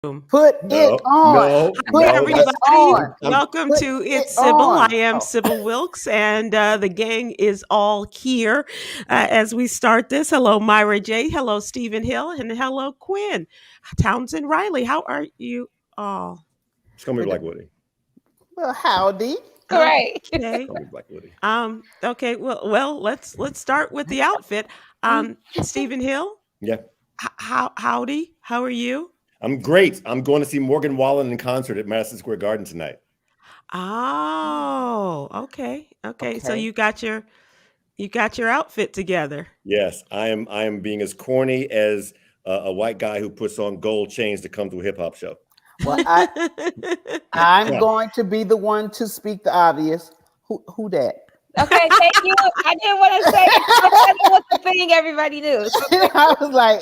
Put it No, on. no, Put no. it Everybody, on. welcome Put to it It's Sybil. I on. am Oh, Sybil Wilkes, and the gang is all here as we start this. Hello, Myra J. Hello, Stephen Hill, and hello, Kwyn. Townsend Riley. How are you all? It's gonna be with Black it. Woody. Well, howdy. Right. Okay. It's gonna be Black Woody. Okay. Well. Let's start with the outfit. Stephen Hill. Yeah, Howdy. How are you? I'm great. I'm going to see Morgan Wallen in concert at Madison Square Garden tonight. Oh, okay. Okay. So Okay. you got your outfit together. Yes, I am being as corny as a white guy who puts on gold chains to come to a hip hop show. Well, I'm Yeah. going to be the one to speak the obvious. Who that? Okay, thank you. I didn't want to say it. I was the thing everybody knew. So I was like,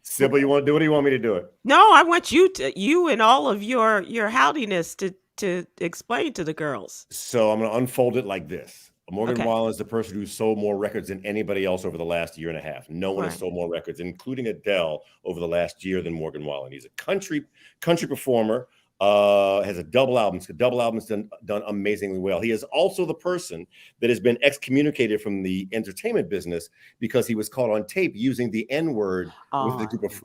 Sybil, you want to do it? Or you want me to do it? No, I want you and all of your howdiness to explain to the girls. So I'm going to unfold it like this. Morgan Okay. Wallen is the person who sold more records than anybody else over the last year and a half. No one has Right. sold more records, including Adele, over the last year than Morgan Wallen. He's a country performer. Has a double album. The double album's done amazingly well. He is also the person that has been excommunicated from the entertainment business because he was caught on tape using the N-word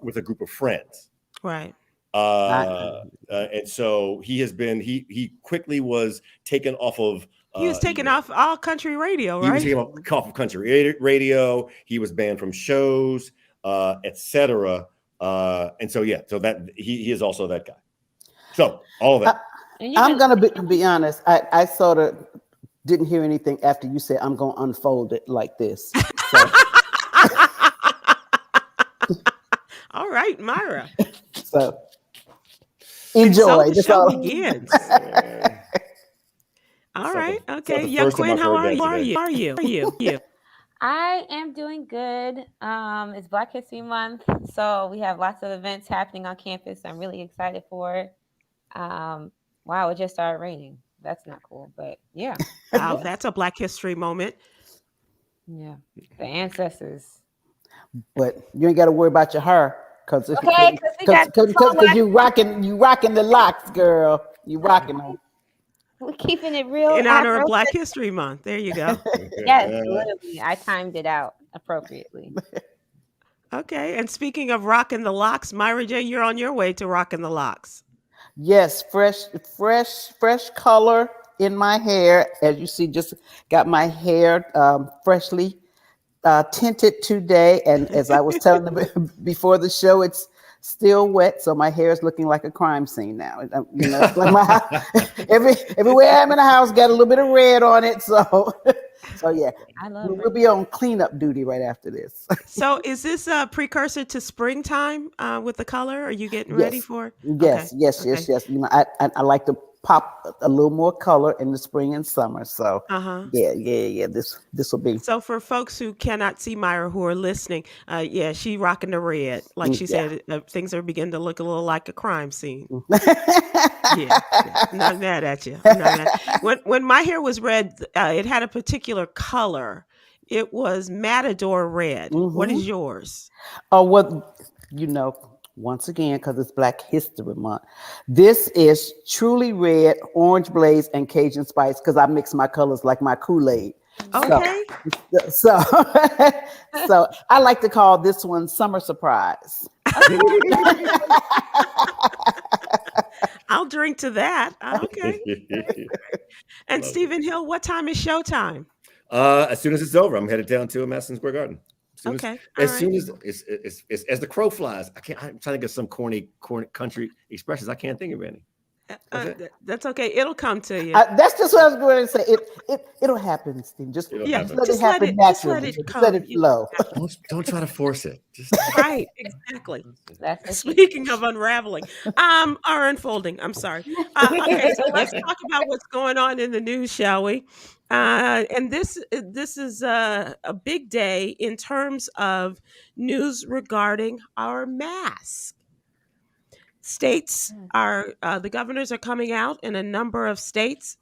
with a group of friends. Right. And so he quickly was taken off of. He was taken off all country radio, He was right? taken off of country radio. He was banned from shows, etc. And so so that he is also that guy. So all of that. I'm gonna be honest. I sort of didn't hear anything after you said I'm gonna unfold it like this. So, All right, Myra. so And so enjoy. the That's show all. begins. All So right. the- so Okay. the Yeah, first time Kwyn, I've how heard are you? that Are today. you? Are you? You? I am doing good. It's Black History Month, so we have lots of events happening on campus. I'm really excited for it. Wow, it just started raining. That's not cool, but yeah, Wow, that's a Black History moment. yeah. The ancestors. But you ain't got to worry about your hair because Okay, because we got so you rocking the locks, girl. You rocking them. we're keeping it real. In honor of Afro. Black History Month. There you go. Yes, literally. I timed it out appropriately. Okay. And speaking of rocking the locks, Myra J, you're on your way to rocking the locks. Yes, fresh color in my hair. As you see, just got my hair freshly tinted today. And as I was telling them before the show, it's still wet, so my hair is looking like a crime scene now. You know, it's like everywhere I'm in the house got a little bit of red on it. So yeah, I love we'll be on cleanup duty right after this. So is this a precursor to springtime with the color? Are you getting ready for? Yes, Okay. yes. You know, I like to pop a little more color in the spring and summer. So Uh-huh. yeah. This will be So for folks who cannot see Myra who are listening, yeah, she rocking the red. Like she yeah. said, things are beginning to look a little like a crime scene. Yeah, I'm not mad at you. I'm not mad. When my hair was red, it had a particular color. It was Matador red. What is yours? Oh, what you know. Once again, because it's Black History Month, this is truly red, orange blaze, and Cajun spice. Because I mix my colors like my Kool-Aid. Okay. So, so I like to call this one Summer Surprise. I'll drink to that. Okay. And Love it. Stephen Hill, what time is showtime? As soon as it's over, I'm headed down to Madison Square Garden. Okay. As All soon as as the crow flies, I'm trying to get some corny country expressions. I can't think of any. That's okay. It'll come to you. That's just what I was going to say. It'll happen, Steve. Just let it happen naturally. Just let it flow. Don't try to force it. Just Right, exactly. That's Speaking of unraveling, or unfolding, I'm sorry. Okay, so let's talk about what's going on in the news, shall we? And this is a big day in terms of news regarding our mask. States are the governors are coming out in a number of states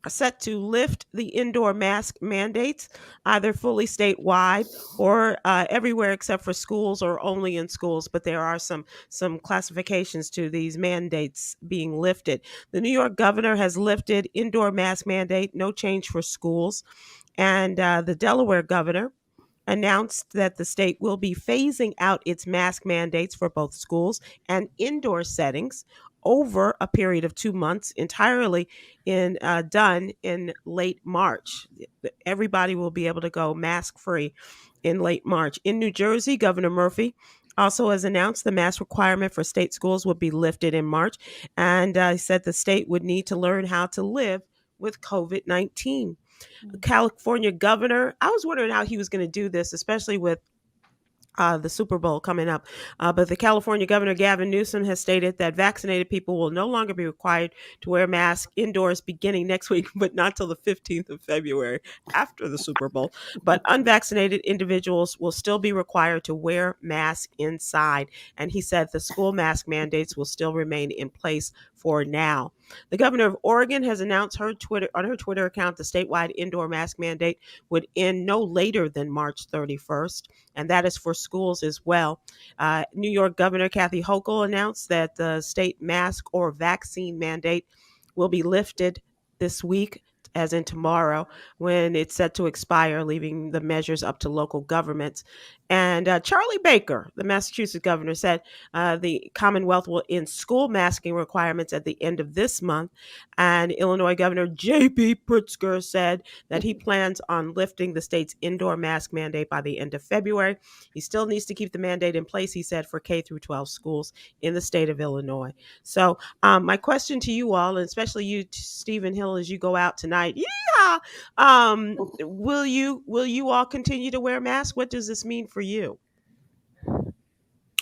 are set to lift the indoor mask mandates, either fully statewide or everywhere except for schools or only in schools. But there are some classifications to these mandates being lifted. The New York governor has lifted indoor mask mandate, no change for schools, and the Delaware governor announced that the state will be phasing out its mask mandates for both schools and indoor settings over a period of 2 months, entirely done in late March. Everybody will be able to go mask free in late March. In New Jersey, Governor Murphy also has announced the mask requirement for state schools would be lifted in March, and said the state would need to learn how to live with COVID-19. California governor, I was wondering how he was going to do this, especially with the Super Bowl coming up. But the California governor, Gavin Newsom, has stated that vaccinated people will no longer be required to wear masks indoors beginning next week, but not till the 15th of February after the Super Bowl. But unvaccinated individuals will still be required to wear masks inside. And he said the school mask mandates will still remain in place for now. The governor of Oregon has announced on her Twitter account the statewide indoor mask mandate would end no later than March 31st, and that is for schools as well. New York Governor Kathy Hochul announced that the state mask or vaccine mandate will be lifted this week, as in tomorrow, when it's set to expire, leaving the measures up to local governments. And Charlie Baker, the Massachusetts governor, said the Commonwealth will end school masking requirements at the end of this month. And Illinois Governor J.B. Pritzker said that he plans on lifting the state's indoor mask mandate by the end of February. He still needs to keep the mandate in place, he said, for K through 12 schools in the state of Illinois. So my question to you all, and especially you, Stephen Hill, as you go out tonight, will you all continue to wear masks? What does this mean for you?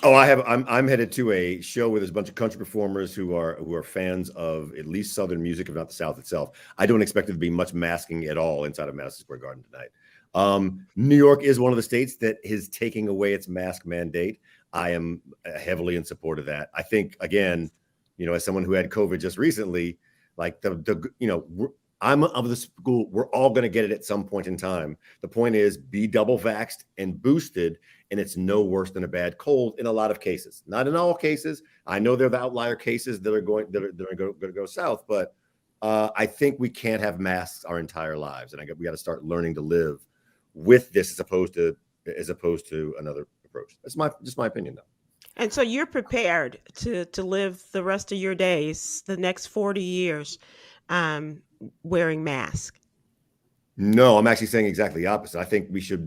Oh, I'm headed to a show where there's a bunch of country performers who are fans of at least Southern music, if not the South itself. I don't expect there to be much masking at all inside of Madison Square Garden tonight. New York is one of the states that is taking away its mask mandate. I am heavily in support of that. I think, again, as someone who had COVID just recently, like I'm of the school, we're all going to get it at some point in time. The point is, be double vaxxed and boosted, and it's no worse than a bad cold in a lot of cases. Not in all cases. I know they're the outlier cases that are going to go south, but I think we can't have masks our entire lives, and we got to start learning to live with this as opposed to another approach. That's just my opinion, though. And so you're prepared to live the rest of your days, the next 40 years, wearing masks? No, I'm actually saying exactly the opposite. I think we should.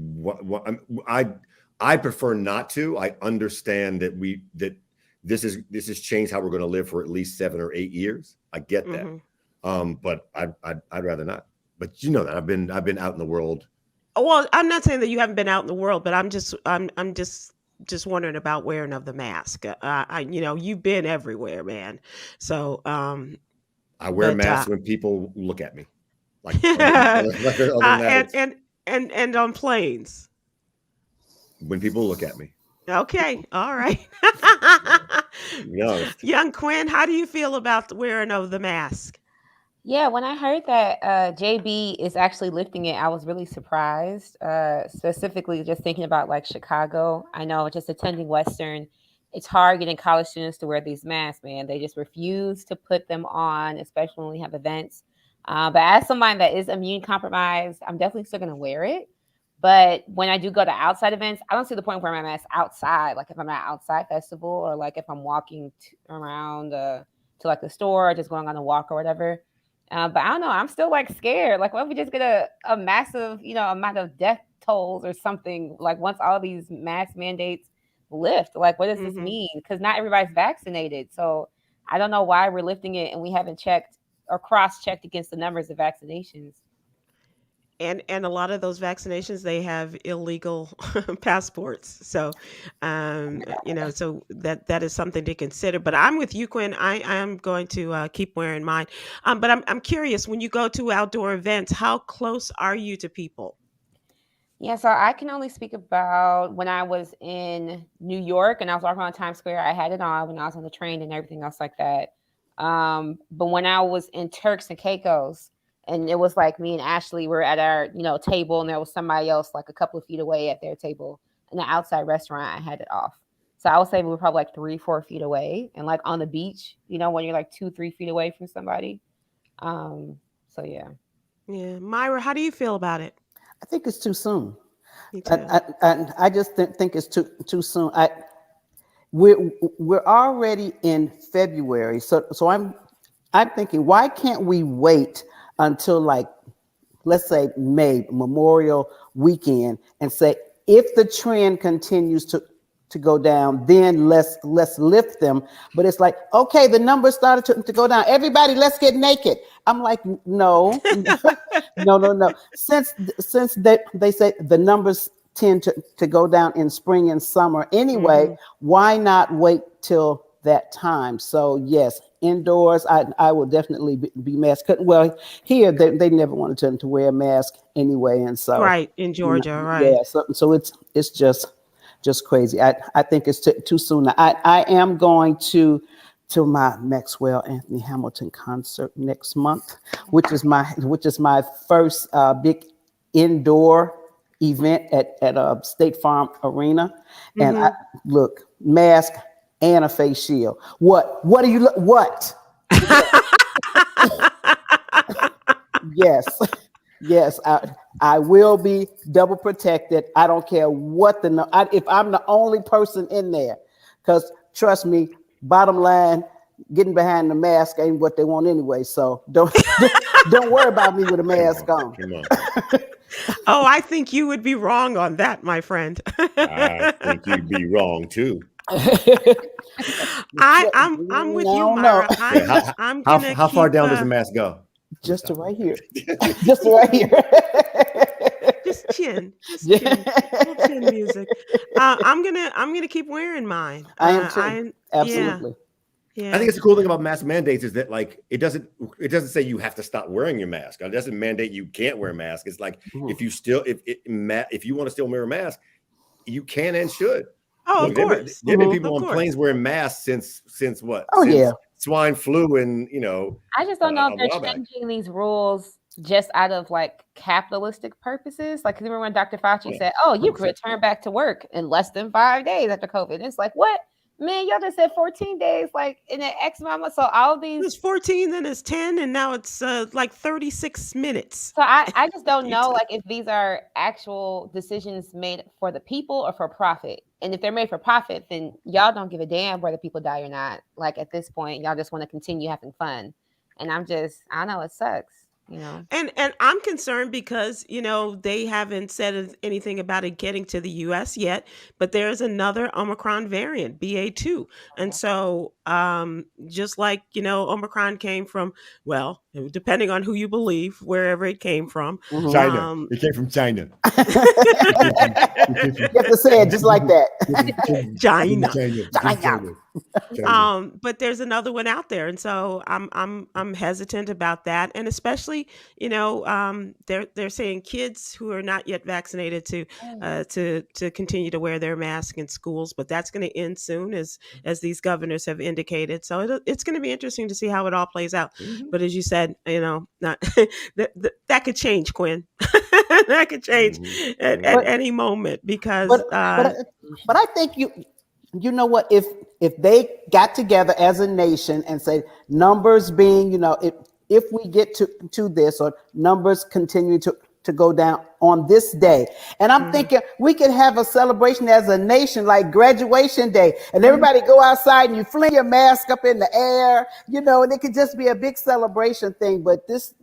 I prefer not to. I understand that this has changed how we're going to live for at least 7 or 8 years. I get that, but I'd rather not. But that I've been out in the world. Well, I'm not saying that you haven't been out in the world, but I'm just wondering about wearing of the mask. You've been everywhere, man. So I wear masks when people look at me, and on planes. When people look at me. Okay, all right. Young Kwyn, how do you feel about the wearing of the mask? Yeah, when I heard that JB is actually lifting it, I was really surprised. Specifically, just thinking about like Chicago. I know just attending Western, it's hard getting college students to wear these masks, man. They just refuse to put them on, especially when we have events. But as someone that is immune compromised, I'm definitely still going to wear it. But when I do go to outside events, I don't see the point of wearing my mask outside. Like if I'm at an outside festival, or like if I'm walking around to like the store, or just going on a walk or whatever. But I don't know. I'm still like scared. Like, what if we just get a massive, amount of death tolls or something? Like once all these mask mandates lift, like what does this mean? Because not everybody's vaccinated. So I don't know why we're lifting it and we haven't checked or cross-checked against the numbers of vaccinations. And a lot of those vaccinations, they have illegal passports. So, so that is something to consider. But I'm with you, Kwyn. I am going to keep wearing mine. But I'm curious, when you go to outdoor events, how close are you to people? Yeah, so I can only speak about when I was in New York and I was walking around Times Square. I had it on when I was on the train and everything else like that. But when I was in Turks and Caicos, And it was like me and Ashley were at our, table, and there was somebody else like a couple of feet away at their table in the outside restaurant. I had it off. So I would say we were probably like 3-4 feet away, and like on the beach, when you're like 2-3 feet away from somebody. So yeah. Yeah. Myra, how do you feel about it? I think it's too soon. Me too. I just think it's too soon. We're already in February, so I'm thinking, why can't we wait until, like, let's say May, Memorial Weekend, and say, if the trend continues to go down, then let's lift them. But it's like, okay, the numbers started to go down. Everybody, let's get naked. I'm like, no, no. Since they say the numbers tend to go down in spring and summer anyway, why not wait till that time? So yes, indoors, I will definitely be masked. Well, here they never wanted them to wear a mask anyway, and so right in Georgia, right? Yeah, so it's just crazy. I think it's too soon. I am going to my Maxwell Anthony Hamilton concert next month, which is my first big indoor event at State Farm Arena. And I look, mask and a face shield. What do you look? What? Yes, I will be double protected. I don't care what if I'm the only person in there, because trust me, bottom line, getting behind the mask ain't what they want anyway. So don't worry about me with a mask on. Come on. Oh, I think you would be wrong on that, my friend. I think you'd be wrong too. I'm with you, Myra. I'm gonna how far down does the mask go? Just to right here. Just to right here. Just chin. Little chin music. I'm gonna keep wearing mine. I am too. Absolutely. Yeah. I think it's the cool thing about mask mandates is that, like, it doesn't say you have to stop wearing your mask. It doesn't mandate you can't wear a mask. It's like if you want to still wear a mask, you can and should. Oh, of course. There have been people on planes wearing masks since what? Oh, since swine flu, and I just don't know if they're changing these rules just out of like capitalistic purposes. Like, remember when Dr. Fauci said, "Oh, you could return back to work in less than 5 days after COVID." And it's like, what? Man, y'all just said 14 days, like in an X amount of, so all of these. It's 14, then it's 10, and now it's like 36 minutes. So I just don't know, like, if these are actual decisions made for the people or for profit. And if they're made for profit, then y'all don't give a damn whether people die or not. Like, at this point, y'all just want to continue having fun. And I don't know, it sucks. And I'm concerned because, they haven't said anything about it getting to the US yet, but there's another Omicron variant, BA2. And so just like, Omicron came from, well, depending on who you believe, wherever it came from. China. It came from China. You have to say it just like that. China. But there's another one out there, and so I'm hesitant about that, and especially they're saying kids who are not yet vaccinated to continue to wear their mask in schools, but that's going to end soon, as these governors have indicated. So it's going to be interesting to see how it all plays out. But as you said, not that could change, Kwyn. That could change at any moment, because but I think you know what, if they got together as a nation and say, numbers being, if we get to this, or numbers continue to go down on this day, and I'm thinking we could have a celebration as a nation, like graduation day, and everybody go outside and you fling your mask up in the air, and it could just be a big celebration thing. But this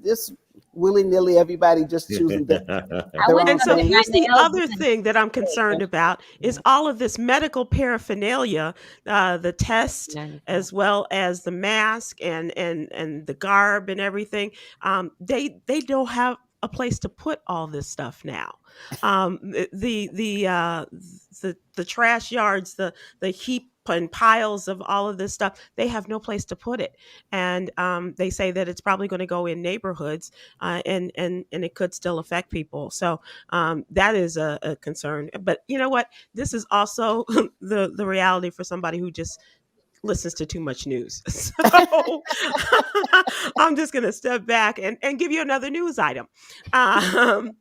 willy-nilly, everybody just choosing and so here's the other thing that I'm concerned about is all of this medical paraphernalia, the test, as well as the mask and the garb and everything. They don't have a place to put all this stuff now. The trash yards, the heap and piles of all of this stuff, they have no place to put it. And they say that it's probably going to go in neighborhoods, and it could still affect people. So that is a concern. But you know what? This is also the reality for somebody who just listens to too much news. So I'm just going to step back and give you another news item. Um,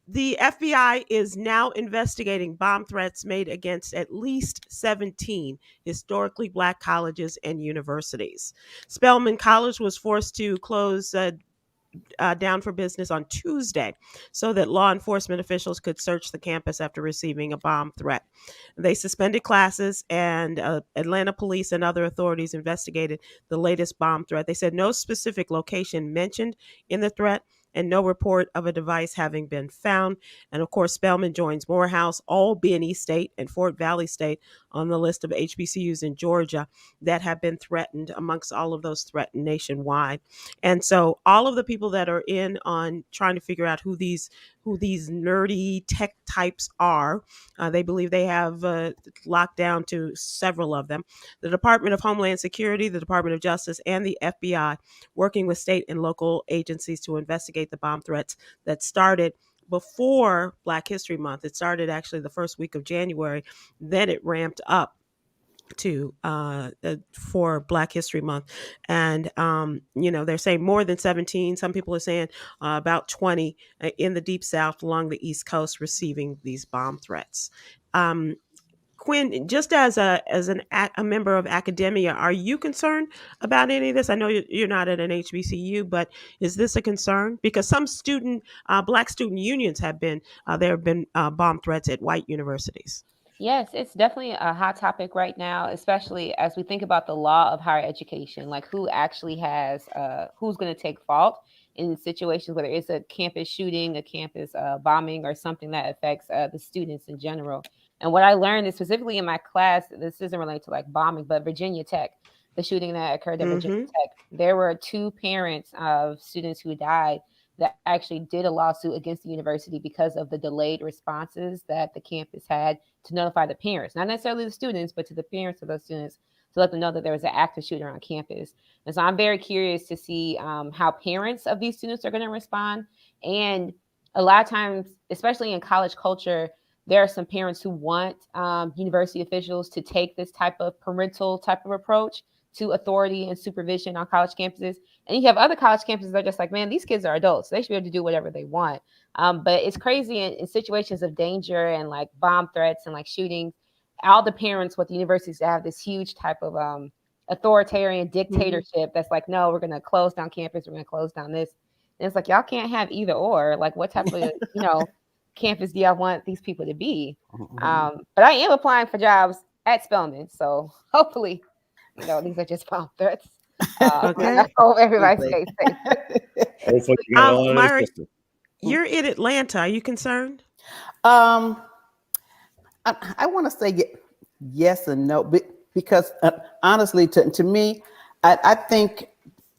the FBI is now investigating bomb threats made against at least 17 historically Black colleges and universities. Spelman College was forced to close down for business on Tuesday so that law enforcement officials could search the campus after receiving a bomb threat. They suspended classes, and Atlanta police and other authorities investigated the latest bomb threat. They said no specific location mentioned in the threat and no report of a device having been found. And of course, Spelman joins Morehouse, Albany State, and Fort Valley State on the list of HBCUs in Georgia that have been threatened, amongst all of those threatened nationwide. And so all of the people that are in on trying to figure out who these nerdy tech types are, they believe they have locked down to several of them. The Department of Homeland Security, the Department of Justice, and the FBI working with state and local agencies to investigate the bomb threats that started before Black History Month. It started actually the first week of January. Then it ramped up to for Black History Month, and they're saying more than 17. Some people are saying about 20 in the Deep South along the East Coast receiving these bomb threats. Kwyn, just as a member of academia, are you concerned about any of this? I know you're not at an HBCU, but is this a concern? Because some Black student unions have been there have been bomb threats at white universities. Yes, it's definitely a hot topic right now, especially as we think about the law of higher education, like who actually has, who's going to take fault in situations, whether it's a campus shooting, a campus bombing, or something that affects the students in general. And what I learned is specifically in my class, this isn't related to like bombing, but Virginia Tech, the shooting that occurred at Virginia Tech, there were 2 parents of students who died that actually did a lawsuit against the university because of the delayed responses that the campus had to notify the parents, not necessarily the students, but to the parents of those students to let them know that there was an active shooter on campus. And so I'm very curious to see how parents of these students are going to respond. And a lot of times, especially in college culture, there are some parents who want university officials to take this type of parental type of approach to authority and supervision on college campuses. And you have other college campuses that are just like, man, these kids are adults. They should be able to do whatever they want. But it's crazy in situations of danger and like bomb threats and like shootings, all the parents with the universities have this huge type of authoritarian dictatorship that's like, no, we're going to close down campus. We're going to close down this. And it's like, y'all can't have either or. Like, what type of, campus do y'all want these people to be? But I am applying for jobs at Spelman. So hopefully, these are just bomb threats. Okay. I hope everybody stays safe. Myra, you're in Atlanta. Are you concerned? I want to say yes and no, because honestly, to me, I think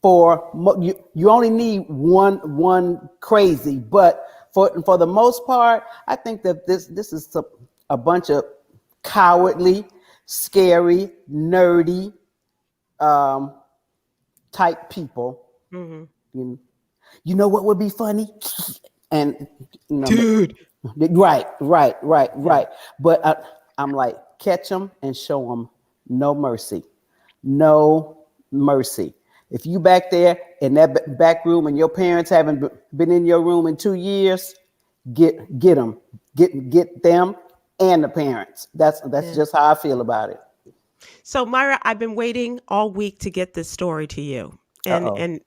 you only need one crazy, but for the most part, I think that this is a bunch of cowardly, scary, nerdy type people. You know what would be funny? And dude, right. But I'm like, catch them and show them no mercy. If you back there in that back room and your parents haven't been in your room in 2 years, get them and the parents. That's just how I feel about it. So Myra, I've been waiting all week to get this story to you. And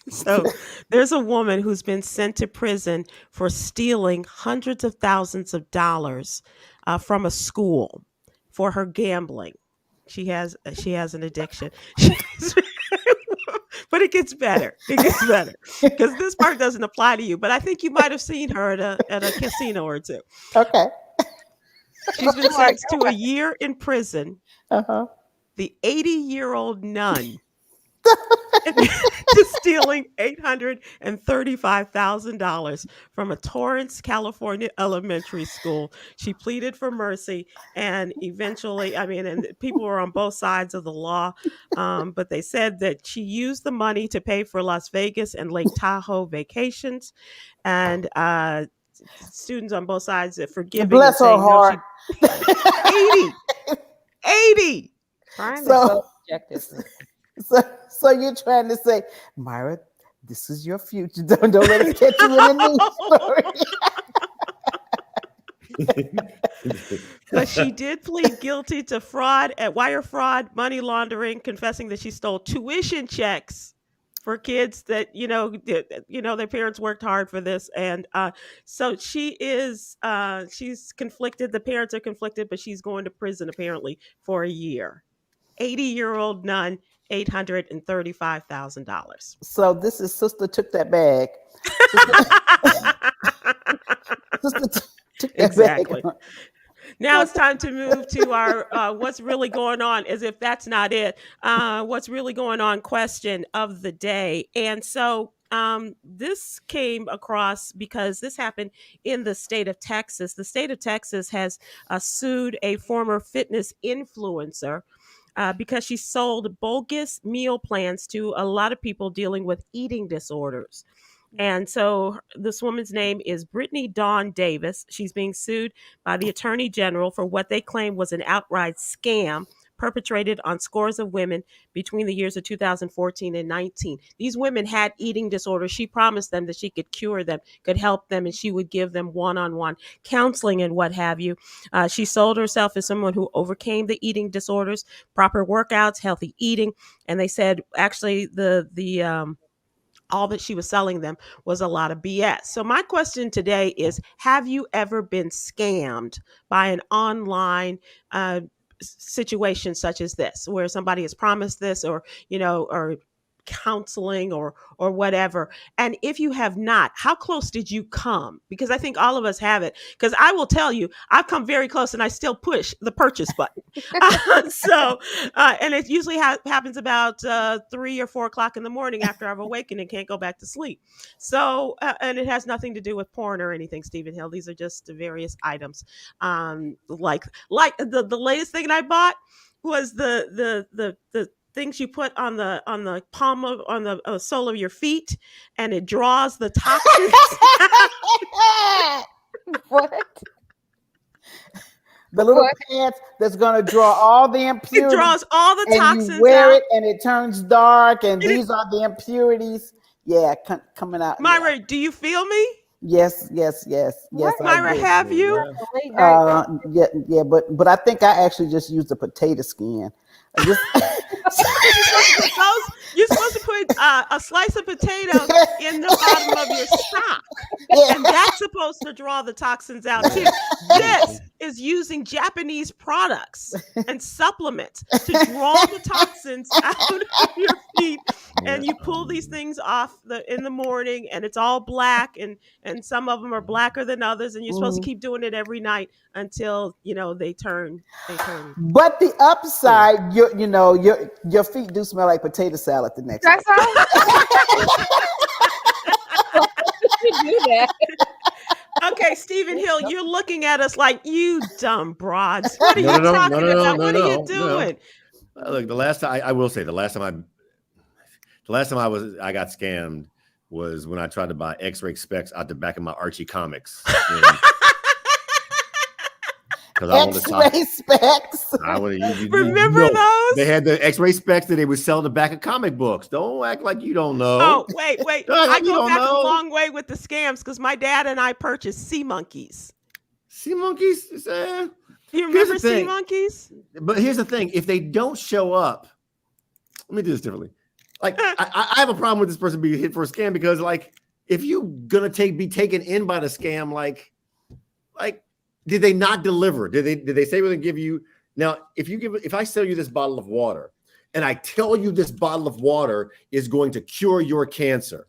so there's a woman who's been sent to prison for stealing hundreds of thousands of dollars from a school for her gambling. She has an addiction. But it gets better. Because this part doesn't apply to you. But I think you might have seen her at a casino or two. Okay. She's been sentenced to a year in prison. The 80-year-old nun to stealing $835,000 from a Torrance, California elementary school. She pleaded for mercy, and eventually, and people were on both sides of the law, but they said that she used the money to pay for Las Vegas and Lake Tahoe vacations, and students on both sides are forgiving. Bless her heart. 80. Crime is So, so subjective. so you're trying to say, Myra, this is your future. Don't let us catch you in the news story. But she did plead guilty to wire fraud, money laundering, confessing that she stole tuition checks for kids that their parents worked hard for this, and so she's conflicted. The parents are conflicted, but she's going to prison apparently for a year. 80-year-old nun, $835,000. So this is Sister Took That Bag. Sister took that Exactly. bag. Now it's time to move to our what's really going on, as if that's not it. What's really going on question of the day. And so this came across because this happened in the state of Texas. The state of Texas has sued a former fitness influencer because she sold bogus meal plans to a lot of people dealing with eating disorders. And so this woman's name is Brittany Dawn Davis. She's being sued by the Attorney General for what they claim was an outright scam perpetrated on scores of women between the years of 2014 and 19. These women had eating disorders. She promised them that she could cure them, could help them, and she would give them one-on-one counseling and what have you. She sold herself as someone who overcame the eating disorders, proper workouts, healthy eating, and they said actually the all that she was selling them was a lot of BS. So my question today is, have you ever been scammed by an online situation such as this, where somebody has promised this or counseling or whatever? And if you have not, how close did you come? Because I think all of us have it. Because I will tell you, I've come very close and I still push the purchase button. And it usually happens about 3 or 4 o'clock in the morning after I've awakened and can't go back to sleep. So, and it has nothing to do with porn or anything, Stephen Hill. These are just various items. Like the latest thing that I bought was the things you put on the palm of on the sole of your feet, and it draws the toxins. What? The little pants that's going to draw all the impurities. It draws all the toxins and you wear out. it and it turns dark, and these are the impurities. Yeah, coming out. Myra, yeah. do you feel me? Yes. Myra, have you? Yeah, but I think I actually just used a potato skin. You're supposed to put a slice of potato in the bottom of your sock, and that's supposed to draw the toxins out too. This is using Japanese products and supplements to draw the toxins out of your feet, and you pull these things off in the morning, and it's all black, and some of them are blacker than others, and you're supposed to keep doing it every night until they turn. But the upside, your feet do smell like potato salad the next day. That's all. You do that. Okay, Stephen Hill, you're looking at us like, you dumb broads. What are you talking about? What are you doing? Look, the last time I got scammed was when I tried to buy X-ray specs out the back of my Archie comics. X-ray specs. Remember those? They had the X-ray specs that they would sell the back of comic books. Don't act like you don't know. Oh, wait. I go back a long way with the scams because my dad and I purchased sea monkeys. Sea monkeys? You remember sea monkeys? But here's the thing. If they don't show up, let me do this differently. Like, I have a problem with this person being hit for a scam because, like, if you're going to be taken in by the scam, like, did they not deliver? Did they say we're going to give you? Now, if I sell you this bottle of water and I tell you this bottle of water is going to cure your cancer,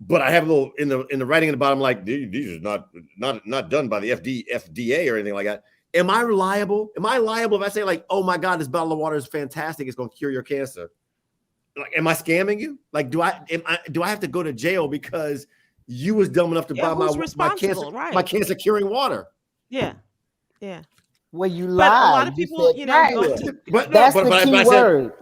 but I have a little in the writing at the bottom, like, these are not done by the FDA or anything like that. Am I reliable? Am I liable if I say, like, oh my God, this bottle of water is fantastic, it's going to cure your cancer? Like, am I scamming you? Like, do I have to go to jail because you was dumb enough to buy my cancer curing water? Yeah. Well, you But lied. a lot of people, that's the key word.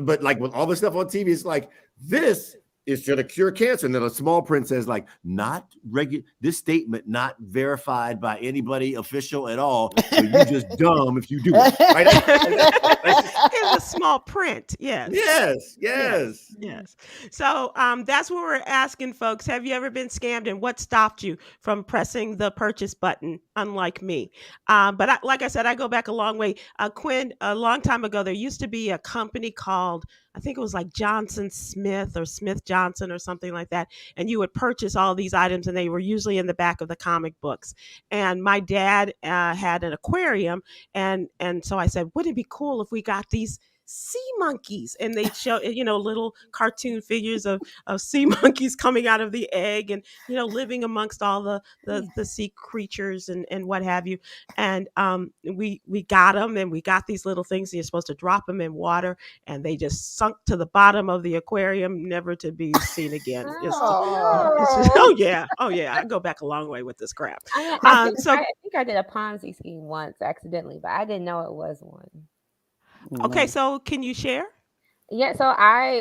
But like with all this stuff on TV, it's like this is to cure cancer. And then a small print says like, this statement not verified by anybody official at all. So you just dumb if you do it. Right? In the small print. Yes. Yes. So that's what we're asking folks. Have you ever been scammed, and what stopped you from pressing the purchase button, unlike me? But like I said, I go back a long way. Kwyn, a long time ago, there used to be a company called, I think it was like Johnson Smith or Smith Johnson or something like that. And you would purchase all these items, and they were usually in the back of the comic books. And my dad had an aquarium. And so I said, wouldn't it be cool if we got these sea monkeys? And they show, little cartoon figures of sea monkeys coming out of the egg and, living amongst all the sea creatures and what have you. And we got them, and we got these little things. You're supposed to drop them in water, and they just sunk to the bottom of the aquarium, never to be seen again. Oh yeah. I go back a long way with this crap. I think I did a Ponzi scheme once accidentally, but I didn't know it was one. Okay, so can you share? Yeah, so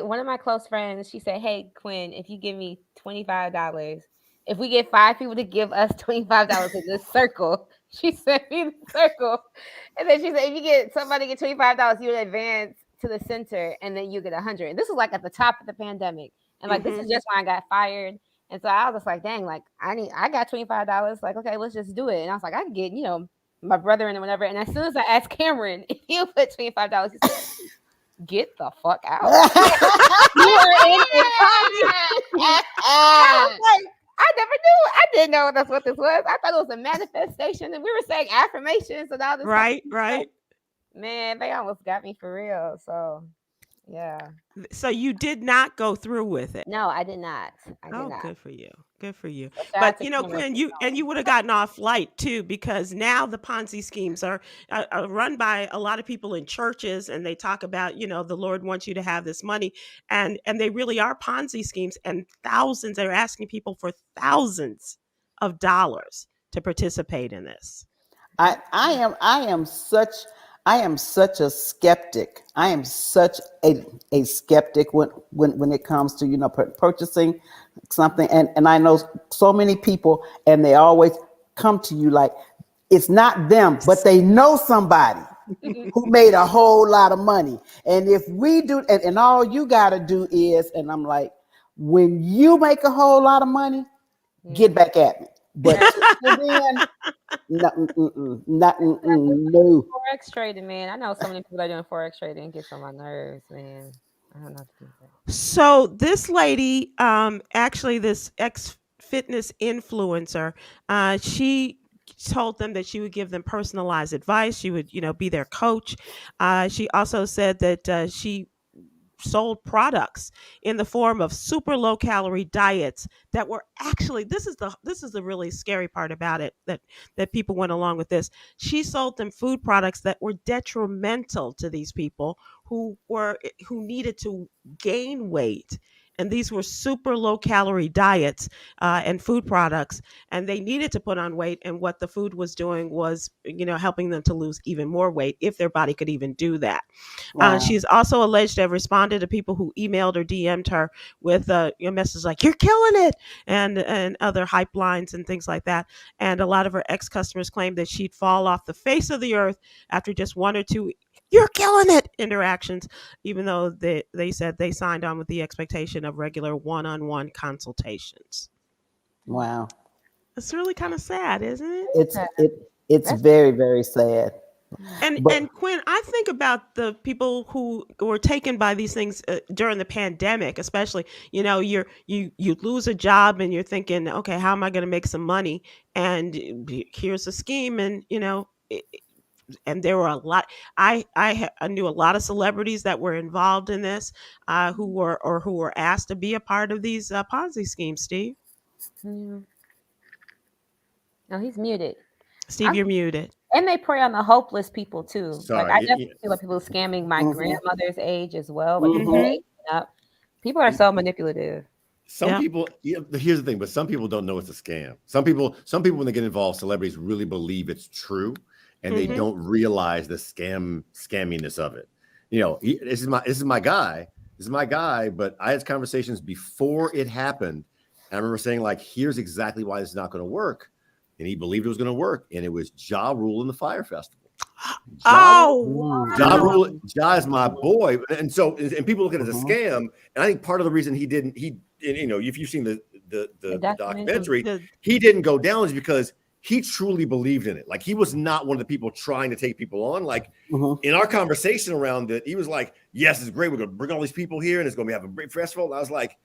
one of my close friends, she said, hey, Kwyn, if you give me $25, if we get 5 people to give us $25 in this circle, she sent me the circle. And then she said, if you get somebody to get $25, you would advance to the center, and then you get 100. And this was like at the top of the pandemic. And like, this is just when I got fired. And so I was just like, dang, like I got $25. Like, okay, let's just do it. And I was like, I can get, my brother and whatever. And as soon as I asked Cameron if he'll put $25, he said, get the fuck out. You are in a I was like, I never knew. I didn't know that's what this was. I thought it was a manifestation, and we were saying affirmations and all this. Right. Man, they almost got me for real. So, yeah. So you did not go through with it? No, I did not. Good for you. Good for you. But Kwyn, you would have gotten off light too, because now the Ponzi schemes are run by a lot of people in churches, and they talk about, the Lord wants you to have this money, and they really are Ponzi schemes, and thousands. They're asking people for thousands of dollars to participate in this. I am such a skeptic. I am such a skeptic when it comes to, purchasing something. And I know so many people, and they always come to you like, it's not them, but they know somebody who made a whole lot of money. And if we do, and all you got to do is, and I'm like, when you make a whole lot of money, get back at me. But then, no. Forex trading, man. I know so many people are doing Forex trading and gets on my nerves, man. I don't know what to do with that. So this lady, actually this ex-fitness influencer, she told them that she would give them personalized advice. She would, be their coach. She also said that she sold products in the form of super low calorie diets that were actually, this is the really scary part about it, that people went along with this. She sold them food products that were detrimental to these people who needed to gain weight. And these were super low calorie diets and food products, and they needed to put on weight. And what the food was doing was, helping them to lose even more weight, if their body could even do that. Wow. She's also alleged to have responded to people who emailed or DM'd her with messages like, you're killing it, and other hype lines and things like that. And a lot of her ex-customers claimed that she'd fall off the face of the earth after just one or two "you're killing it" interactions, even though they said they signed on with the expectation of regular one-on-one consultations. Wow. It's really kind of sad, isn't it? It's very, very sad. And Kwyn, I think about the people who were taken by these things during the pandemic, especially. You lose a job and you're thinking, okay, how am I going to make some money? And here's a scheme, and and there were a lot. I knew a lot of celebrities that were involved in this, who were asked to be a part of these Ponzi schemes. Steve. No, he's muted. Steve, you're muted. And they prey on the hopeless people too. Sorry, I definitely feel like people scamming my grandmother's age as well. But people are so manipulative. Some people, here's the thing, but some people don't know it's a scam. Some people when they get involved, celebrities really believe it's true, and they don't realize the scamminess of it. This is my guy. this is my guy, but I had conversations before it happened. And I remember saying, like, here's exactly why this is not going to work. And he believed it was going to work. And it was Ja Rule in the Fire Festival. Ja Rule, Ja is my boy. And so, and people look at it as a scam. And I think part of the reason he didn't, you know, if you've seen the documentary, he didn't go down is because he truly believed in it. Like, he was not one of the people trying to take people on. Like, in our conversation around it, he was like, yes, it's great. We're going to bring all these people here and it's going to have a great festival. And I was like,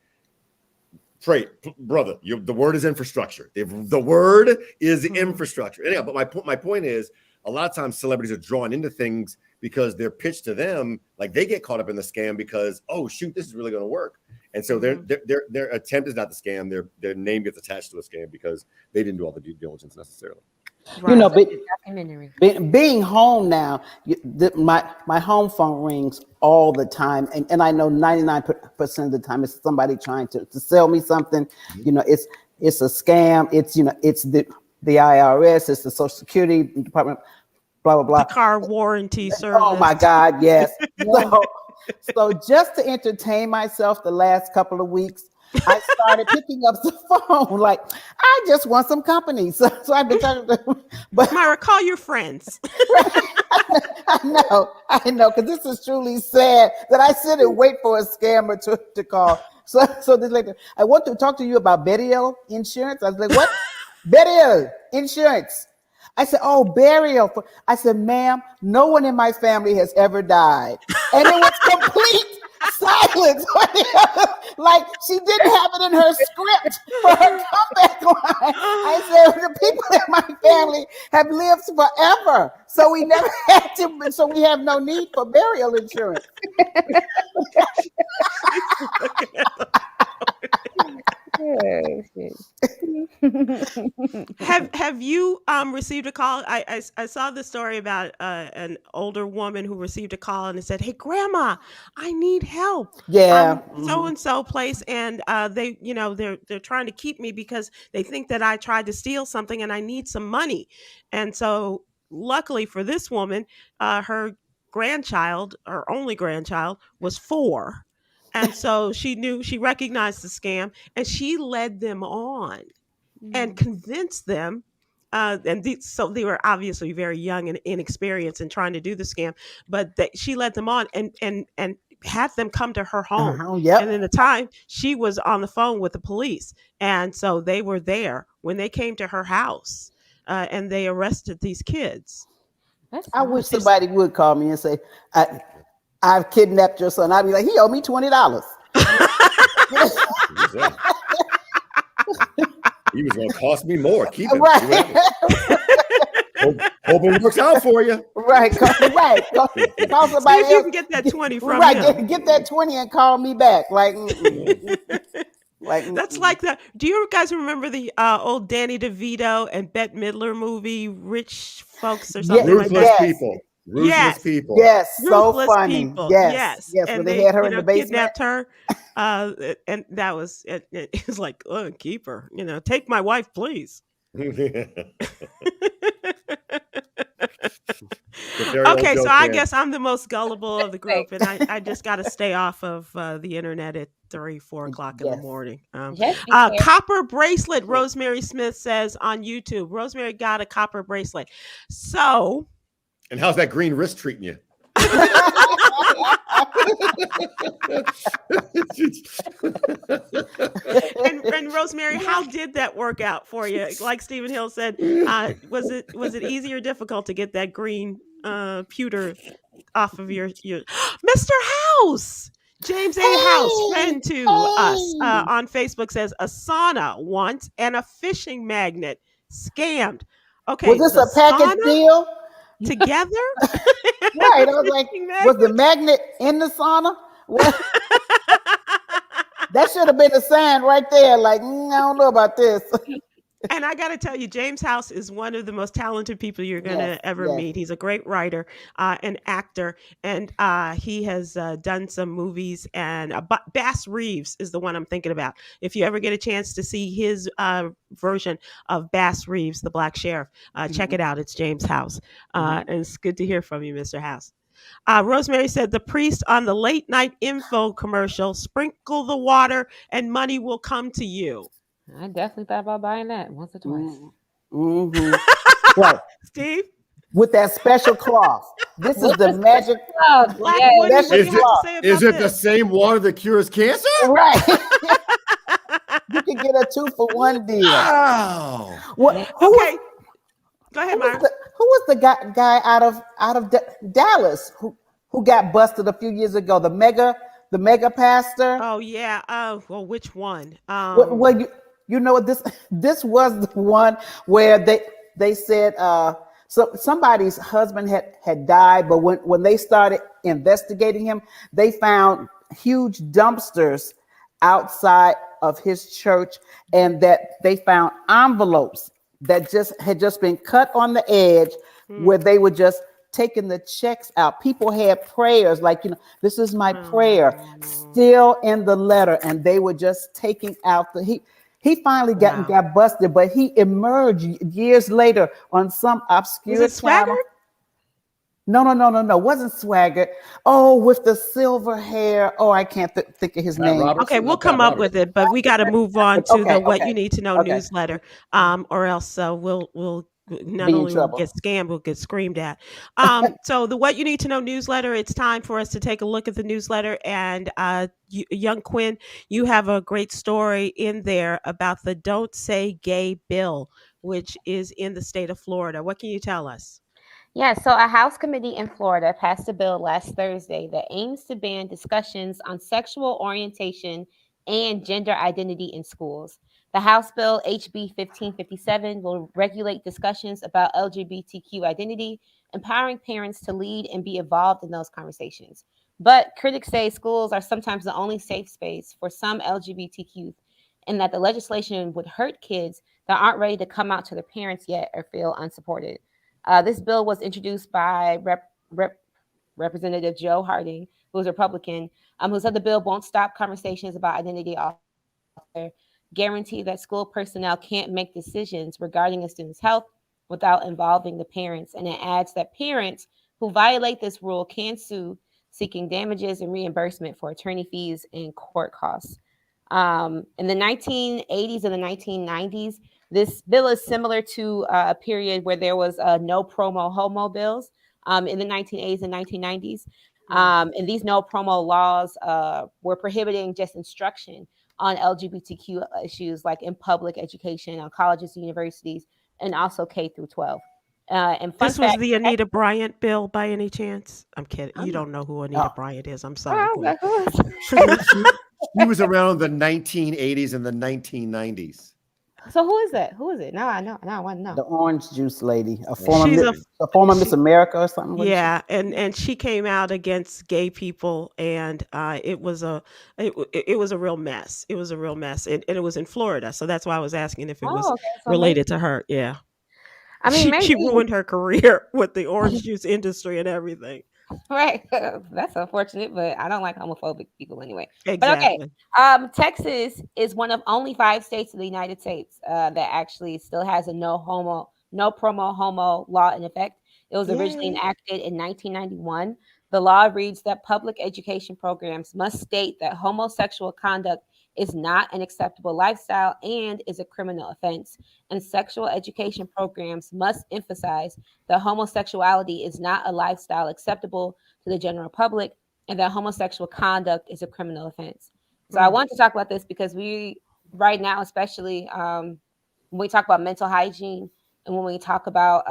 pray, brother, the word is infrastructure. The word is infrastructure. Anyhow, but my point is, a lot of times celebrities are drawn into things because they're pitched to them, like they get caught up in the scam because, oh shoot, this is really going to work. And so their attempt is not the scam. Their name gets attached to a scam because they didn't do all the due diligence necessarily. Right. You know, but being home now, my home phone rings all the time, and I know 99% of the time it's somebody trying to sell me something. You know, it's a scam. It's, you know, it's the IRS, it's the Social Security Department, blah blah blah. The car warranty service. Oh my God, yes. So just to entertain myself the last couple of weeks, I started picking up the phone. Like, I just want some company. So I've been talking to them. But Myra, call your friends. I know, because this is truly sad that I sit and wait for a scammer to call. So this later, I want to talk to you about burial insurance. I was like, what? Burial insurance. I said, oh, burial. I said, ma'am, no one in my family has ever died. And it was complete silence. Like, she didn't have it in her script for her comeback line. I said, the people in my family have lived forever. So we never had to, so we have no need for burial insurance. Have you received a call? I saw the story about an older woman who received a call and it said, "Hey, Grandma, I need help. Yeah, so and so place, and they, you know, they're trying to keep me because they think that I tried to steal something and I need some money." And so, luckily for this woman, her grandchild, her only grandchild, was 4. And so she recognized the scam and she led them on and convinced them. So they were obviously very young and inexperienced in trying to do the scam, but she led them on and had them come to her home. Yep. And in the time she was on the phone with the police. And so they were there when they came to her house and they arrested these kids. I wish somebody would call me and say, I've kidnapped your son. I'd be like, he owed me $20. He was going to cost me more. Keep it. Right. Hope it works out for you. Right. Call somebody See if else. you can get that 20 from him. Get that 20 and call me back. Like, that's like that. Do you guys remember the old Danny DeVito and Bette Midler movie, Rich Folks or something like Ruthless that? People. Ruthless people. Yes, so Ruthless funny. people. Yes. And when they had her in the basement. Kidnapped her. And that was it was like, oh, keep her. You know, take my wife, please. Okay, so I guess I'm the most gullible of the group, and I just got to stay off of the internet at 3-4 o'clock in the morning. Copper bracelet, Rosemary Smith says on YouTube. Rosemary got a copper bracelet. So, and how's that green wrist treating you? and Rosemary, how did that work out for you? Like Stephen Hill said, was it easy or difficult to get that green pewter off of your Mr. House? James A. House, friend to us on Facebook, says a sauna once and a fishing magnet scammed. Okay, was this a package deal? Together? Right. I was like, was the magnet in the sauna? What? That should have been a sign right there. Like, I don't know about this. And I got to tell you, James House is one of the most talented people you're going to ever meet. He's a great writer, an actor, and he has done some movies. And Bass Reeves is the one I'm thinking about. If you ever get a chance to see his version of Bass Reeves, the Black Sheriff, check it out. It's James House. And it's good to hear from you, Mr. House. Rosemary said the priest on the late night info commercial, sprinkle the water and money will come to you. I definitely thought about buying that once or twice. Mm-hmm. Right. Steve? With that special cloth. This is With the the magic Oh, Black yes. Woody, what do you Is have it- to say Is about it the this? same water that cures cancer? right. You can get a 2-for-1 deal. Wow. What? Yeah. Okay. Go ahead, Myra. Who was the guy out of Dallas who got busted a few years ago? The mega pastor. Oh, yeah. Well, which one? Well, you know this was the one where they said so somebody's husband had died, but when they started investigating him, they found huge dumpsters outside of his church, and that they found envelopes that had just been cut on the edge, where they were just taking the checks out. People had prayers like, this is my prayer, still in the letter, and they were just taking out he finally got busted, but he emerged years later on some obscure Was it channel. Swaggart? No, wasn't Swaggart. Oh, with the silver hair. Oh, I can't think of his name. Robertson? Okay, we'll Not Pat come up with Robertson. it, but we got to move on to the What Okay. You Need to Know Okay. newsletter, or else we'll not Be in only will trouble. get scammed, we'll get screamed at. So the What You Need to Know newsletter, it's time for us to take a look at the newsletter. And young Kwyn, you have a great story in there about the Don't Say Gay bill, which is in the state of Florida. What can you tell us? Yeah, so a House committee in Florida passed a bill last Thursday that aims to ban discussions on sexual orientation and gender identity in schools. The House bill, HB 1557, will regulate discussions about LGBTQ identity, empowering parents to lead and be involved in those conversations. But critics say schools are sometimes the only safe space for some LGBTQ, and that the legislation would hurt kids that aren't ready to come out to their parents yet or feel unsupported. This bill was introduced by Representative Joe Harding, who is a Republican, who said the bill won't stop conversations about identity altogether, guarantee that school personnel can't make decisions regarding a student's health without involving the parents. And it adds that parents who violate this rule can sue, seeking damages and reimbursement for attorney fees and court costs. In the 1980s and the 1990s, this bill is similar to a period where there was no promo homo bills in the 1980s and 1990s. And these no promo laws were prohibiting just instruction on LGBTQ issues, like in public education, on colleges and universities, and also K through 12. And fun This was fact, the Anita Bryant bill by any chance? I'm kidding. You don't know who Anita Oh. Bryant is. I'm sorry. Oh, Kwyn. He was around the 1980s and the 1990s. so who is that? Who is it? Now I know. Now I want to know. The orange juice lady, a She's former Miss America or something. wasn't she? Yeah, and she came out against gay people, and it was a real mess. It was a real mess, and it was in Florida, so that's why I was asking if it was Okay, so related to her. Yeah, I mean, she maybe ruined her career with the orange juice industry and everything. right. That's unfortunate, but I don't like homophobic people anyway. Exactly. But okay, Texas is one of only 5 states in the United States that actually still has a no promo homo law in effect. It was originally enacted in 1991. The law reads that public education programs must state that homosexual conduct is not an acceptable lifestyle and is a criminal offense. And sexual education programs must emphasize that homosexuality is not a lifestyle acceptable to the general public and that homosexual conduct is a criminal offense. So I want to talk about this because we, right now, especially when we talk about mental hygiene and when we talk about,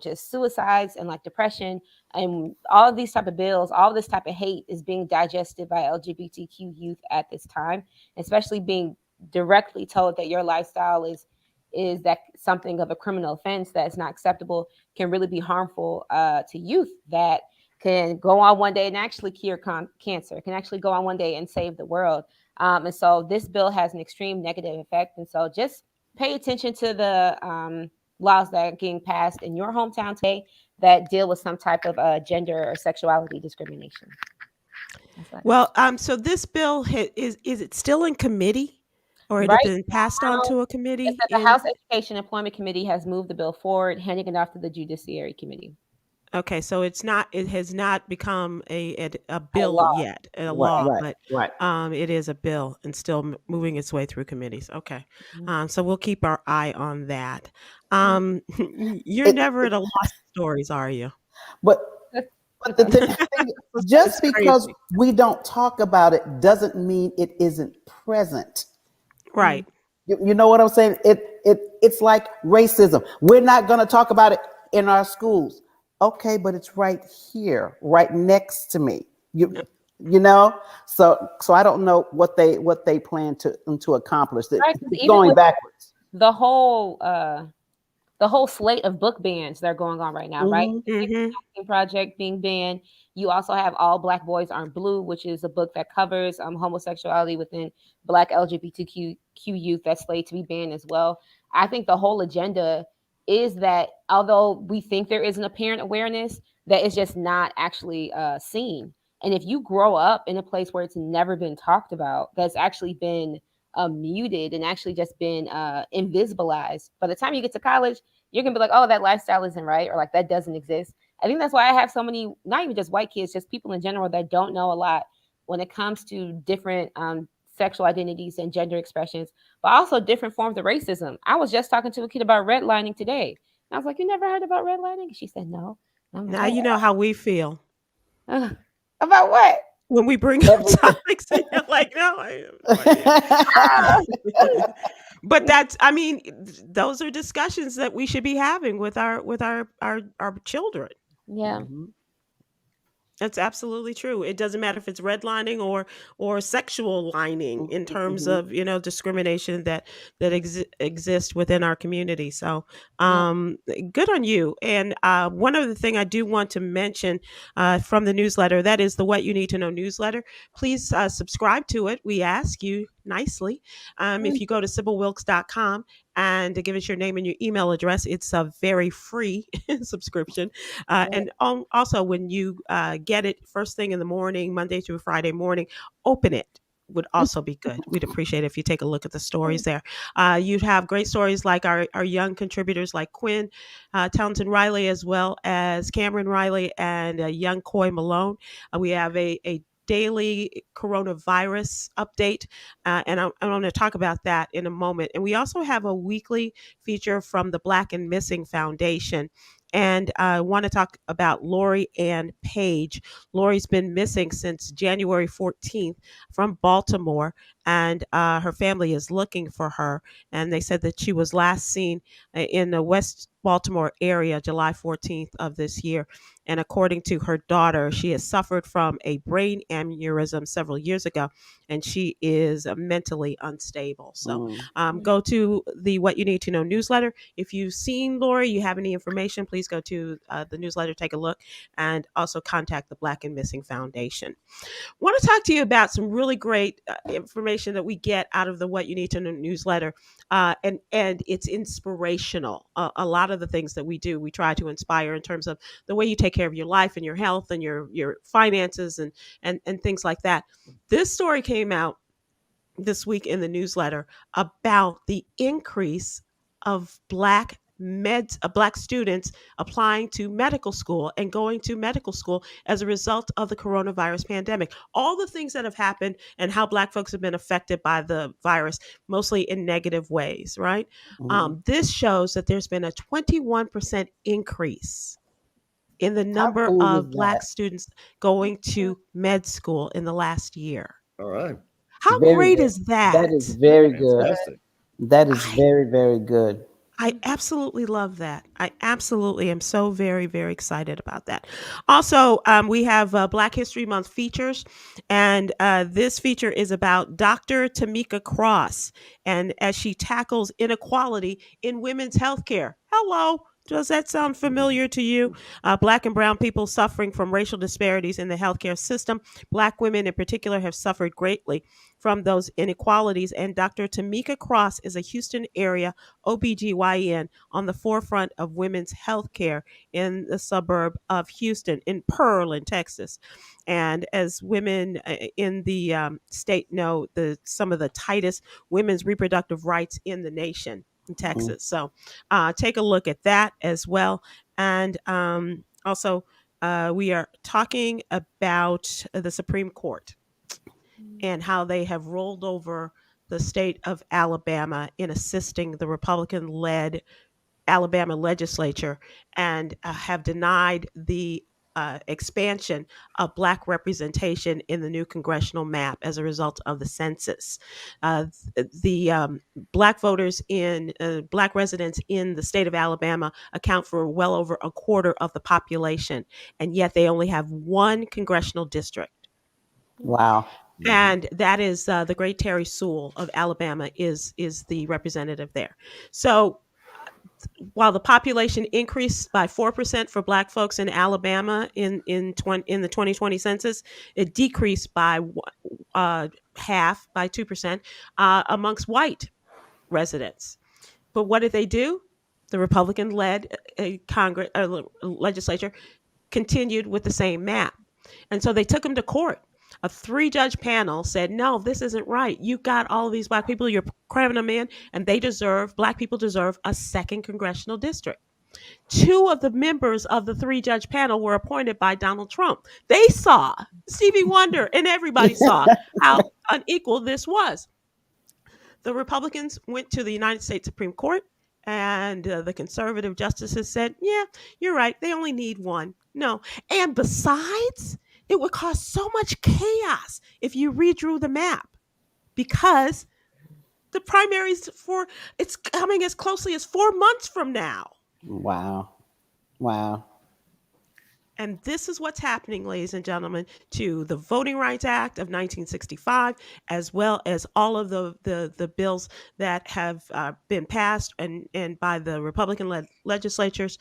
just suicides and like depression and all of these type of bills, all of this type of hate is being digested by LGBTQ youth at this time, especially being directly told that your lifestyle is that something of a criminal offense that is not acceptable can really be harmful to youth that can go on one day and actually cure cancer, can actually go on one day and save the world. And so this bill has an extreme negative effect. And so just pay attention to the laws that are getting passed in your hometown today that deal with some type of gender or sexuality discrimination. Well, so this bill is it still in committee, or had it Right been passed on to a committee? It's that the House Education Employment Committee has moved the bill forward, handing it off to the Judiciary Committee. Okay, so it has not become a A bill law. yet, a Right, law, right, but right. it is a bill and still moving its way through committees. Okay. Mhm. So we'll keep our eye on that. Mhm. You're It, never at a loss of stories, are you? but but thing, just It's because crazy. we don't talk about it doesn't mean it isn't present. Right. You know what I'm saying? It's like racism. We're not going to talk about it in our schools. Okay, but it's right here, right next to me. Yep. You know. So I don't know what they plan to accomplish. That Right, because it's even going with backwards. the whole the whole slate of book bans that are going on right now, right? Hmm. Mm-hmm. Project being banned. You also have All Black Boys Aren't Blue, which is a book that covers homosexuality within Black LGBTQ youth that's slated to be banned as well. I think the whole agenda is that although we think there is an apparent awareness, that it's just not actually seen. And if you grow up in a place where it's never been talked about, that's actually been muted and actually just been invisibilized, by the time you get to college, you're gonna be like, oh, that lifestyle isn't right, or like that doesn't exist. I think that's why I have so many, not even just white kids, just people in general that don't know a lot when it comes to different sexual identities and gender expressions, but also different forms of racism. I was just talking to a kid about redlining today. And I was like, you never heard about redlining? She said, no. And I'm like, Now you know how we feel oh, about what? when we bring up Everything. topics and you're like, no, I have no idea. Ah! But I mean, those are discussions that we should be having with our children. Yeah. Mhm. That's absolutely true. It doesn't matter if it's redlining or sexual lining in terms Mhm. of discrimination that exists within our community. So Yeah. good on you. And one other thing I do want to mention from the newsletter, that is the What You Need to Know newsletter. Please subscribe to it. We ask you nicely. If you go to SybilWilkes.com and to give us your name and your email address, it's a very free subscription. And also, when you get it first thing in the morning, Monday through Friday morning, open it. Would also be good. We'd appreciate it if you take a look at the stories there. You'd have great stories like our young contributors like Kwyn, Townsend Riley, as well as Cameron Riley and young Coy Malone. We have a daily coronavirus update, and I'm going to talk about that in a moment. And we also have a weekly feature from the Black and Missing Foundation. And I want to talk about Lori Ann Page. Lori's been missing since January 14th from Baltimore, and her family is looking for her. And they said that she was last seen in the West Baltimore area July 14th of this year. And according to her daughter, she has suffered from a brain aneurysm several years ago, and she is mentally unstable. So Mm. go to the What You Need to Know newsletter. If you've seen Lori, you have any information, please go to the newsletter, take a look, and also contact the Black and Missing Foundation. Want to talk to you about some really great information that we get out of the What You Need to Know newsletter, and it's inspirational. A lot of the things that we do, we try to inspire in terms of the way you take care of your life and your health and your finances and things like that. This story came out this week in the newsletter about the increase of black students applying to medical school and going to medical school as a result of the coronavirus pandemic. All the things that have happened and how black folks have been affected by the virus, mostly in negative ways, right? Mhm. This shows that there's been a 21% increase in the How number cool is of black that? students going to med school in the last year. All right. How Very great good. is That is that? very good. Fantastic. That is I very, very good. I absolutely love that. I absolutely am so very, very excited about that. Also, we have Black History Month features, and this feature is about Dr. Tamika Cross, and as she tackles inequality in women's healthcare. Hello. Does that sound familiar to you? Black and brown people suffering from racial disparities in the healthcare system. Black women in particular have suffered greatly from those inequalities. And Dr. Tamika Cross is a Houston area OBGYN on the forefront of women's health care in the suburb of Houston, in Pearland, Texas. And as women in the state know, some of the tightest women's reproductive rights in the nation in Mhm. Texas. So take a look at that as well. And Also, we are talking about the Supreme Court and how they have rolled over the state of Alabama in assisting the Republican led Alabama legislature and have denied the expansion of Black representation in the new congressional map as a result of the census. The Black voters in Black residents in the state of Alabama account for well over a quarter of the population, and yet they only have one congressional district. Wow. And that is the great Terry Sewell of Alabama is the representative there. So while the population increased by 4% for Black folks in Alabama in the 2020 census, it decreased by half, by 2%, amongst white residents. But what did they do? The Republican-led Congress legislature continued with the same map, and so they took them to court. A 3-judge panel said, no, this isn't right. You got all of these Black people, you're cramming them in, and Black people deserve a second congressional district. 2 of the members of the 3-judge panel were appointed by Donald Trump. They saw, Stevie Wonder and everybody saw how unequal this was. The Republicans went to the United States Supreme Court, and the conservative justices said, yeah, you're right. They only need one. No. And besides, it would cause so much chaos if you redrew the map, because the primaries it's coming as closely as 4 months from now. Wow. Wow. And this is what's happening, ladies and gentlemen, to the Voting Rights Act of 1965, as well as all of the bills that have been passed and by the Republican-led legislatures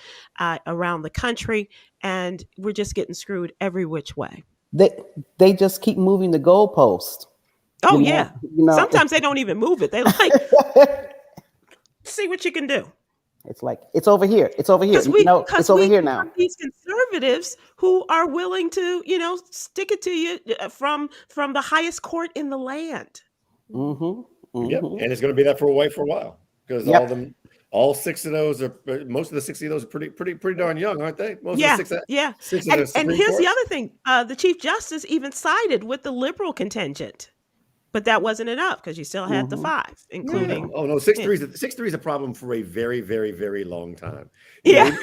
around the country. And we're just getting screwed every which way. They just keep moving the goalpost. Oh, yeah. Sometimes they don't even move it. They like, see what you can do. It's like, it's over here. It's over here. It's over here now. These conservatives who are willing to, stick it to you from the highest court in the land. Mm-hmm. Mm-hmm. Yep. And it's going to be that for a while, because all 6 of those most of the 60 of those are pretty darn young, aren't they? Most of the six of and here's the other thing. The Chief Justice even sided with the liberal contingent. But that wasn't enough, because you still had the 5, including. Yeah. Oh no, 6-3 is a problem for a very, very, very long time. Yeah,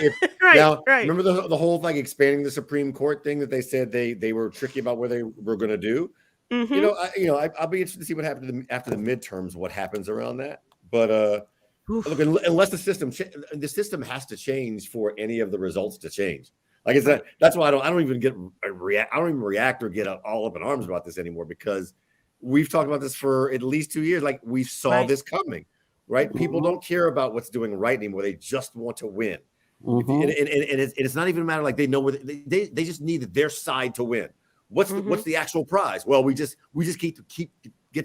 right. Right. Remember the whole expanding the Supreme Court thing that they said they were tricky about what they were going to do. Mm-hmm. I'll be interested to see what happens after the midterms. What happens around that? But look, unless the system has to change for any of the results to change. Like I said, that's why I don't even react or get all up in arms about this anymore, because we've talked about this for at least 2 years. Like, we saw this coming, right? Mm-hmm. People don't care about what's doing right anymore. They just want to win. Mm-hmm. And it's not even a matter like they know where they just need their side to win. What's the actual prize? Well, we just get to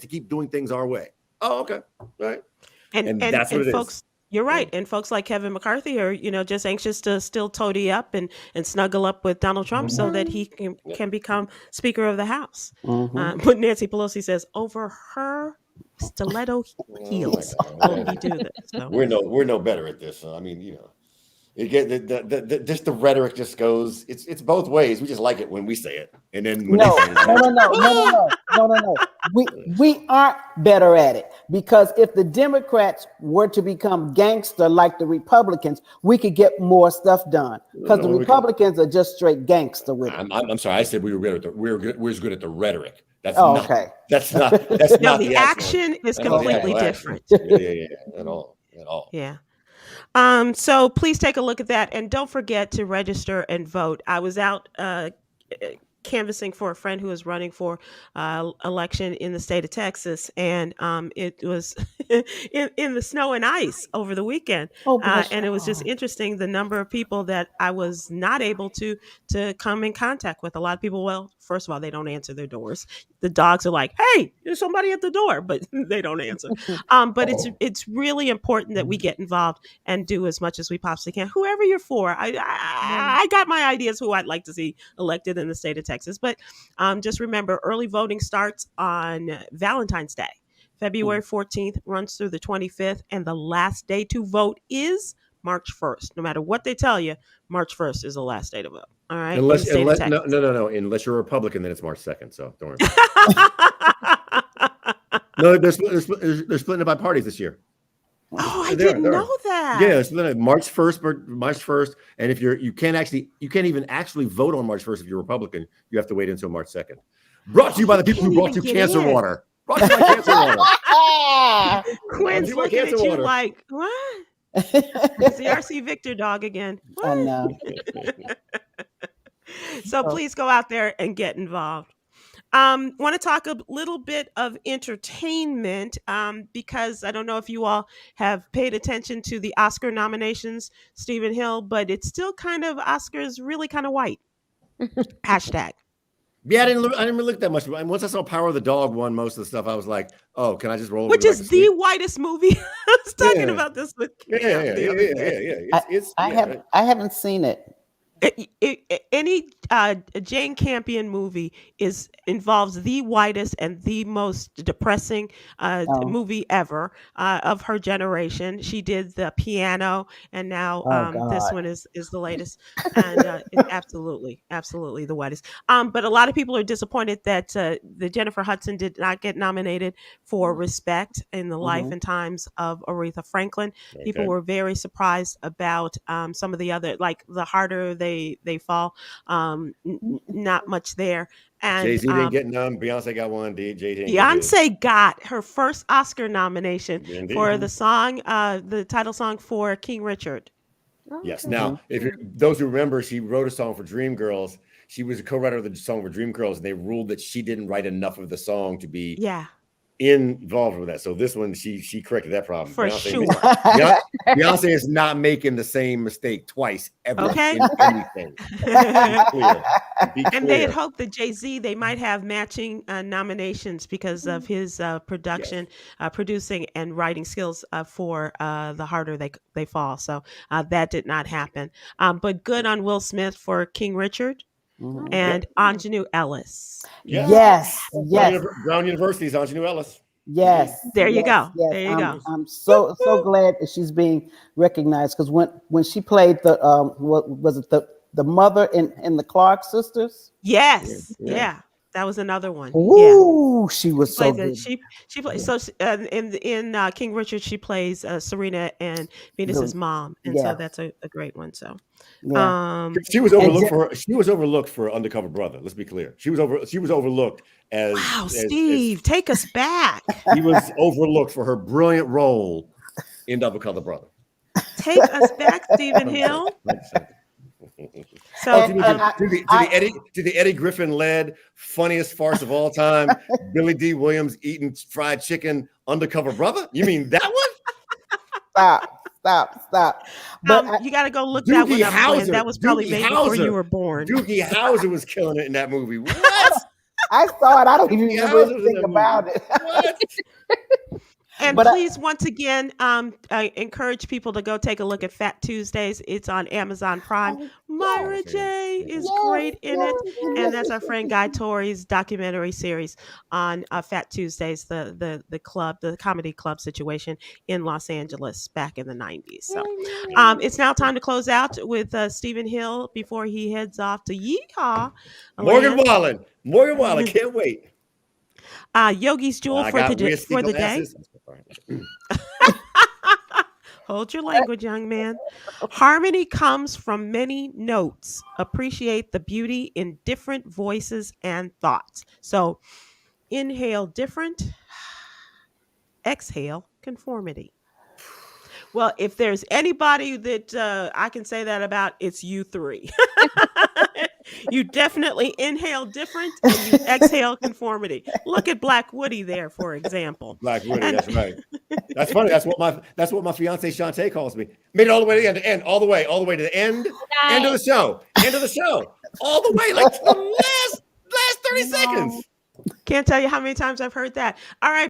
keep doing things our way. Oh, okay. All right. And that's what it folks is. You're right. And folks like Kevin McCarthy are, just anxious to still toady up and snuggle up with Donald Trump so that he can become Speaker of the House. Mm-hmm. But Nancy Pelosi says, over her stiletto heels will he do this. So. We're no better at this. I mean, it get just the rhetoric just goes. It's both ways. We just like it when we say it, and then when no. We aren't better at it, because if the Democrats were to become gangster like the Republicans, we could get more stuff done. Because the Republicans are just straight gangster with it. I'm sorry. I said we were good at we're as good at the rhetoric. That's okay. That's not the action is completely different. Yeah. At all. Yeah. So please take a look at that, and don't forget to register and vote. I was out canvassing for a friend who was running for election in the state of Texas, and it was in the snow and ice over the weekend. And it was just interesting, the number of people that I was not able to come in contact with. A lot of people, well, first of all, they don't answer their doors. The dogs are like, hey, there's somebody at the door, but they don't answer. But it's really important that we get involved and do as much as we possibly can. Whoever you're for, I got my ideas who I'd like to see elected in the state of Texas. But just remember, early voting starts on Valentine's Day. February 14th runs through the 25th, and the last day to vote is March 1st. No matter what they tell you, March 1st is the last day to vote. All right. Unless no. Unless you're a Republican, then it's March 2nd. So don't worry. No, they're splitting it by parties this year. Oh, I didn't know that. Yeah, it's March 1st, and if you can't even actually vote on March 1st if you're a Republican. You have to wait until March 2nd. Brought to you by the people who brought you cancer water. Brought to you by cancer water. Quinn's looking at you like, what? It's the RC Victor dog again. What? I know. So please go out there and get involved. Want to talk a little bit of entertainment because I don't know if you all have paid attention to the Oscar nominations, Stephen Hill, but it's still kind of Oscars really kind of white. Hashtag. Yeah, I didn't really look that much. Once I saw Power of the Dog won most of the stuff, I was like, oh, can I just roll? Which is the whitest movie. I was talking about this with I haven't seen it. Any Jane Campion movie involves the whitest and the most depressing movie ever of her generation. She did The Piano, and now this one is the latest, and it's absolutely the whitest. But a lot of people are disappointed that the Jennifer Hudson did not get nominated for Respect in the life and times of Aretha Franklin. Okay. People were very surprised about some of the other, like The Harder They Fall. Not much there. And Jay-Z didn't get none. Beyonce got one. Beyonce got her first Oscar nomination for the song, the title song for King Richard. Yes. Now, those who remember, she wrote a song for Dreamgirls. She was a co-writer of the song for Dreamgirls, and they ruled that she didn't write enough of the song to be involved with that. So this one, she corrected that problem. For sure. Beyonce is not making the same mistake twice ever in anything. Be clear. And they had hoped that Jay-Z, they might have matching nominations because of his production, producing and writing skills for The Harder They Fall. So that did not happen. But good on Will Smith for King Richard. And Aunjanue Ellis. Yes. Brown University's Aunjanue Ellis. Yes. There you go. Yes. There you go. I'm so glad that she's being recognized, because when she played the what was it, the mother in the Clark sisters? Yes. Yeah. That was another one. Ooh, she was so good. She plays in King Richard. She plays Serena and Venus's mom, and so that's a great one. So, she was overlooked for Undercover Brother. Let's be clear. She was overlooked as Steve, take us back. She was overlooked for her brilliant role in Undercover Brother. Take us back, Stephen Hill. So to the Eddie Griffin led funniest farce of all time, Billy D. Williams eating fried chicken, Undercover Brother? You mean that one? Stop. But you got to go look that one up. Hauser, that was probably made before you were born. Doogie Howser was killing it in that movie. What? I saw it. I don't even remember anything about it. What? And please, once again, I encourage people to go take a look at Fat Tuesdays. It's on Amazon Prime. Myra J is great in it. And that's our friend Guy Torrey's documentary series on Fat Tuesdays, the club, the comedy club situation in Los Angeles back in the 90s. So it's now time to close out with Stephen Hill before he heads off to Yeehaw. Morgan Wallen, can't wait. Yogi's Jewel for the day. Hold your language, young man. Harmony comes from many notes. Appreciate the beauty in different voices and thoughts. So inhale different, exhale conformity. Well, if there's anybody that I can say that about, it's you three. You definitely inhale different and you exhale conformity. Look at Black Woody there, for example. Black Woody, that's right. That's funny. That's what my fiance Shantae calls me. Made it all the way to the end, all the way to the end of the show, all the way, like to the last 30 seconds. Can't tell you how many times I've heard that. All right.